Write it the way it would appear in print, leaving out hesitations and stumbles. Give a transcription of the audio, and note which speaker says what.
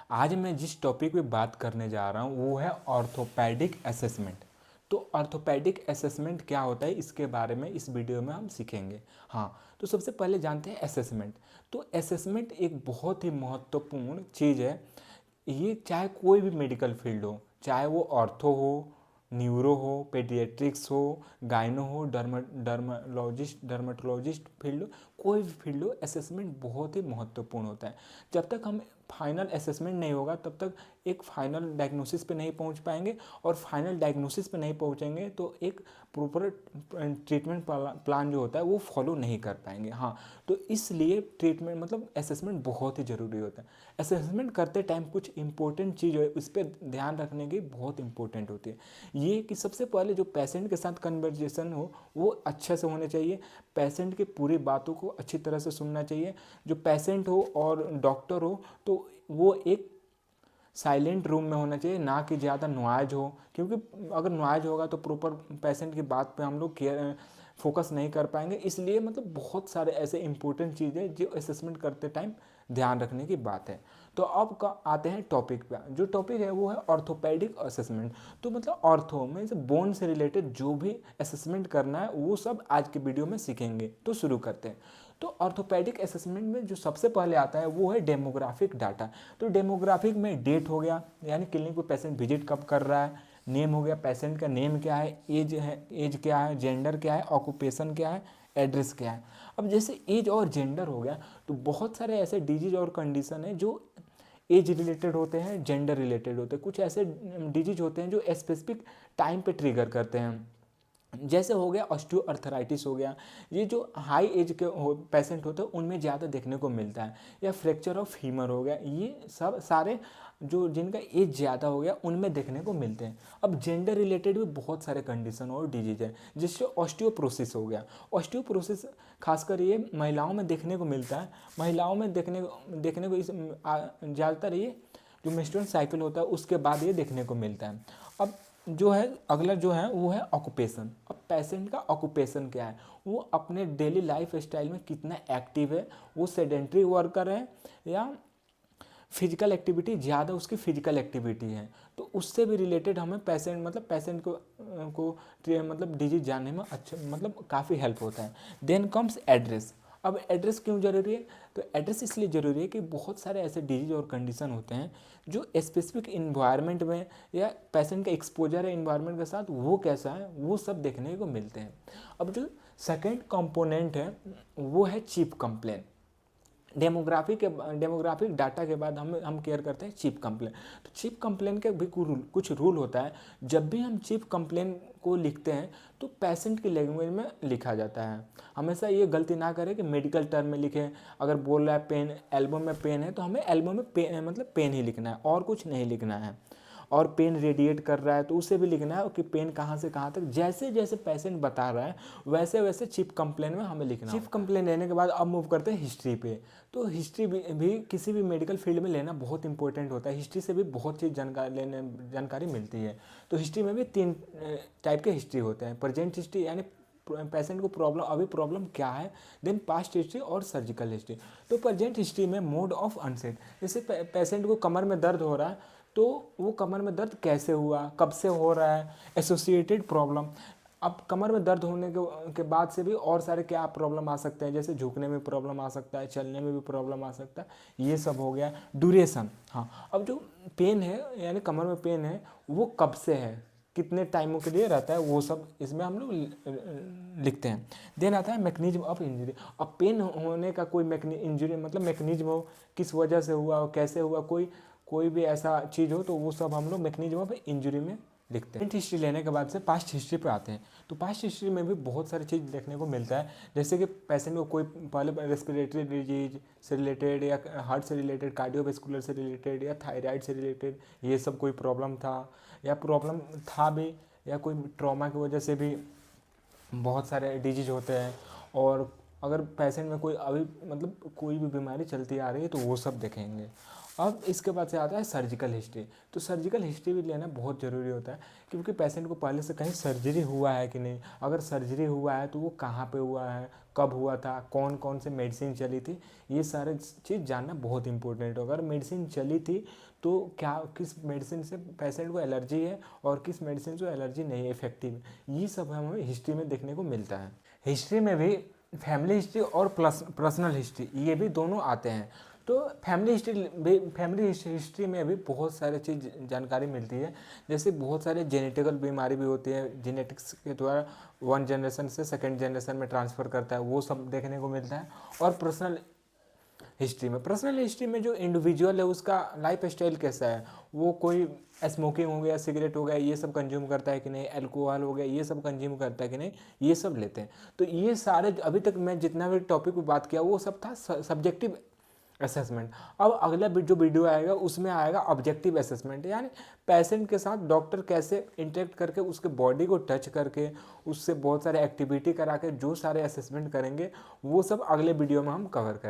Speaker 1: आज मैं जिस टॉपिक पे बात करने जा रहा हूँ वो है ऑर्थोपेडिक असेसमेंट। तो ऑर्थोपेडिक असेसमेंट क्या होता है इसके बारे में इस वीडियो में हम सीखेंगे। हाँ, तो सबसे पहले जानते हैं असेसमेंट। तो असेसमेंट एक बहुत ही महत्वपूर्ण चीज़ है। ये चाहे कोई भी मेडिकल फील्ड हो, चाहे वो ऑर्थो हो, न्यूरो हो, पेडियाट्रिक्स हो, गाइनो हो, डर्माटोलॉजिस्ट फील्ड हो, कोई भी फील्ड हो, असेसमेंट बहुत ही महत्वपूर्ण होता है। जब तक हम फाइनल असेसमेंट नहीं होगा तब तक एक फाइनल डायग्नोसिस पे नहीं पहुंच पाएंगे, और फाइनल डायग्नोसिस पे नहीं पहुंचेंगे तो एक प्रॉपर ट्रीटमेंट प्लान जो होता है वो फॉलो नहीं कर पाएंगे। हाँ, तो इसलिए ट्रीटमेंट मतलब असेसमेंट बहुत ही ज़रूरी होता है। असेसमेंट करते टाइम कुछ इंपॉर्टेंट चीज़ है उस पर ध्यान रखने की बहुत इंपॉर्टेंट होती है। ये कि सबसे पहले जो पेशेंट के साथ कन्वर्जेसन हो वो अच्छे से होने चाहिए। पेशेंट की पूरी बातों को अच्छी तरह से सुनना चाहिए। जो पेशेंट हो और डॉक्टर हो तो वो एक साइलेंट रूम में होना चाहिए, ना कि ज़्यादा नॉइज हो, क्योंकि अगर नॉइज होगा तो प्रॉपर पेशेंट की बात पे हम लोग केयर फोकस नहीं कर पाएंगे। इसलिए मतलब बहुत सारे ऐसे इंपॉर्टेंट चीज़ें जो असेसमेंट करते टाइम ध्यान रखने की बात है। तो अब आते हैं टॉपिक पे। जो टॉपिक है वो है ऑर्थोपेडिक असेसमेंट। तो मतलब ऑर्थो में से बोन से रिलेटेड जो भी असेसमेंट करना है वो सब आज के वीडियो में सीखेंगे। तो शुरू करते हैं। तो ऑर्थोपेडिक असेसमेंट में जो सबसे पहले आता है वो है डेमोग्राफिक डाटा। तो डेमोग्राफिक में डेट हो गया, यानी क्लिनिक को पेशेंट विजिट कब कर रहा है। नेम हो गया, पेशेंट का नेम क्या है, एज क्या है, जेंडर क्या है, ऑक्यूपेशन क्या है, एड्रेस क्या है। अब जैसे एज और जेंडर हो गया तो बहुत सारे ऐसे डिजीज और कंडीशन है जो एज रिलेटेड होते हैं, जेंडर रिलेटेड होते हैं। कुछ ऐसे डिजीज होते हैं जो स्पेसिफिक टाइम पे ट्रिगर करते हैं। जैसे हो गया ऑस्टियोआर्थराइटिस हो गया, ये जो हाई एज के पेशेंट होते हैं उनमें ज़्यादा देखने को मिलता है। या फ्रैक्चर ऑफ फीमर हो गया, ये सब सारे जो जिनका एज ज़्यादा हो गया उनमें देखने को मिलते हैं। अब जेंडर रिलेटेड भी बहुत सारे कंडीशन और डिजीज है, जिससे ऑस्टियोप्रोसिस हो गया। ऑस्टियोप्रोसिस खासकर ये महिलाओं में देखने को मिलता है। महिलाओं में देखने को इस ज़्यादातर ये जो मेंस्ट्रुअल साइकिल होता है उसके बाद ये देखने को मिलता है। अब जो है अगला जो है वो है ऑक्यूपेशन। अब पेशेंट का ऑक्यूपेशन क्या है, वो अपने डेली लाइफ स्टाइल में कितना एक्टिव है, वो सेडेंट्री वर्कर है या फिजिकल एक्टिविटी ज़्यादा उसकी फिजिकल एक्टिविटी है। तो उससे भी रिलेटेड हमें पेशेंट मतलब पेशेंट को मतलब डिजीज जानने में अच्छा मतलब काफ़ी हेल्प होता है। Then comes address. अब एड्रेस क्यों ज़रूरी है, तो एड्रेस इसलिए ज़रूरी है कि बहुत सारे ऐसे डिजीज और कंडीशन होते हैं जो स्पेसिफिक इन्वायरमेंट में या पेशेंट का एक्सपोजर है इन्वायरमेंट के साथ वो कैसा है वो सब देखने को मिलते हैं। अब जो सेकेंड कंपोनेंट है वो है चीफ कंप्लेन। डेमोग्राफिक डाटा के बाद हम केयर करते हैं चीफ कंप्लेन। तो चीफ कंप्लेन के भी कुछ रूल होता है। जब भी हम चीफ कंप्लेन को लिखते हैं तो पेशेंट की लैंग्वेज में लिखा जाता है। हमेशा ये गलती ना करें कि मेडिकल टर्म में लिखें। अगर बोल रहा है पेन, एल्बो में पेन है तो हमें एल्बो में पेन मतलब पेन ही लिखना है और कुछ नहीं लिखना है। और पेन रेडिएट कर रहा है तो उसे भी लिखना है कि पेन कहाँ से कहाँ तक, जैसे जैसे पेशेंट बता रहा है वैसे वैसे चीफ कंप्लेन में हमें लिखना। चीफ कंप्लेन लेने के बाद अब मूव करते हैं हिस्ट्री पे। तो हिस्ट्री भी किसी भी मेडिकल फील्ड में लेना बहुत इंपॉर्टेंट होता है। हिस्ट्री से भी बहुत चीज़ जानकारी मिलती है। तो हिस्ट्री में भी 3 टाइप के हिस्ट्री होते हैं। प्रेजेंट हिस्ट्री यानी पेशेंट को प्रॉब्लम क्या है। देन पास्ट हिस्ट्री और सर्जिकल हिस्ट्री। तो प्रेजेंट हिस्ट्री में मोड ऑफ अनसेट, जैसे पेशेंट को कमर में दर्द हो रहा है तो वो कमर में दर्द कैसे हुआ, कब से हो रहा है, एसोसिएटेड प्रॉब्लम। अब कमर में दर्द होने के बाद से भी और सारे क्या प्रॉब्लम आ सकते हैं, जैसे झुकने में प्रॉब्लम आ सकता है, चलने में भी प्रॉब्लम आ सकता है, ये सब हो गया। ड्यूरेशन, हाँ, अब जो पेन है यानी कमर में पेन है वो कब से है, कितने टाइमों के लिए रहता है, वो सब इसमें हम लोग लिखते हैं। देन आता है मैकेनिज्म ऑफ इंजरी। अब पेन होने का कोई इंजरी मतलब मैकेनिज्म हो, किस वजह से हुआ, कैसे हुआ, कोई भी ऐसा चीज़ हो तो वो सब हम लोग मैकेनिज्म ऑफ इंजरी में लिखते हैं। प्रेजेंट हिस्ट्री लेने के बाद से पास्ट हिस्ट्री पे आते हैं। तो पास्ट हिस्ट्री में भी बहुत सारी चीज़ देखने को मिलता है, जैसे कि पेशेंट को कोई पहले रेस्पिरेटरी डिजीज से रिलेटेड या हार्ट से रिलेटेड, कार्डियोवैस्कुलर से रिलेटेड या थायराइड से रिलेटेड ये सब कोई प्रॉब्लम था या प्रॉब्लम था भी, या कोई ट्रॉमा की वजह से भी बहुत सारे डिजीज होते हैं। और अगर पेशेंट में कोई अभी मतलब कोई भी बीमारी चलती आ रही है तो वो सब देखेंगे। अब इसके बाद से आता है सर्जिकल हिस्ट्री। तो सर्जिकल हिस्ट्री भी लेना बहुत ज़रूरी होता है, क्योंकि पेशेंट को पहले से कहीं सर्जरी हुआ है कि नहीं, अगर सर्जरी हुआ है तो वो कहाँ पे हुआ है, कब हुआ था, कौन कौन से मेडिसिन चली थी, ये सारे चीज़ जानना बहुत इंपॉर्टेंट होगा। अगर मेडिसिन चली थी तो क्या, किस मेडिसिन से पेशेंट को एलर्जी है और किस मेडिसिन से एलर्जी नहीं है, इफेक्टिव, ये सब हमें हिस्ट्री में देखने को मिलता है। हिस्ट्री में भी फैमिली हिस्ट्री और पर्सनल हिस्ट्री, ये भी दोनों आते हैं। तो फैमिली हिस्ट्री में भी बहुत सारे चीज़ जानकारी मिलती है, जैसे बहुत सारे जेनेटिकल बीमारी भी होती है, जेनेटिक्स के द्वारा वन जनरेशन से सेकंड जनरेशन में ट्रांसफ़र करता है, वो सब देखने को मिलता है। और पर्सनल हिस्ट्री में जो इंडिविजुअल है उसका लाइफ स्टाइल कैसा है, वो कोई स्मोकिंग हो गया, सिगरेट हो गया, ये सब कंज्यूम करता है कि नहीं, अल्कोहल हो गया, ये सब कंज्यूम करता है कि नहीं, ये सब लेते हैं। तो ये सारे अभी तक मैं जितना भी टॉपिक पर बात किया वो सब था सब्जेक्टिव असेसमेंट। अब अगला जो वीडियो आएगा उसमें आएगा ऑब्जेक्टिव असेसमेंट, यानी पेशेंट के साथ डॉक्टर कैसे इंटरेक्ट करके उसके बॉडी को टच करके उससे बहुत सारे एक्टिविटी करा के जो सारे असेसमेंट करेंगे वो सब अगले वीडियो में हम कवर करेंगे।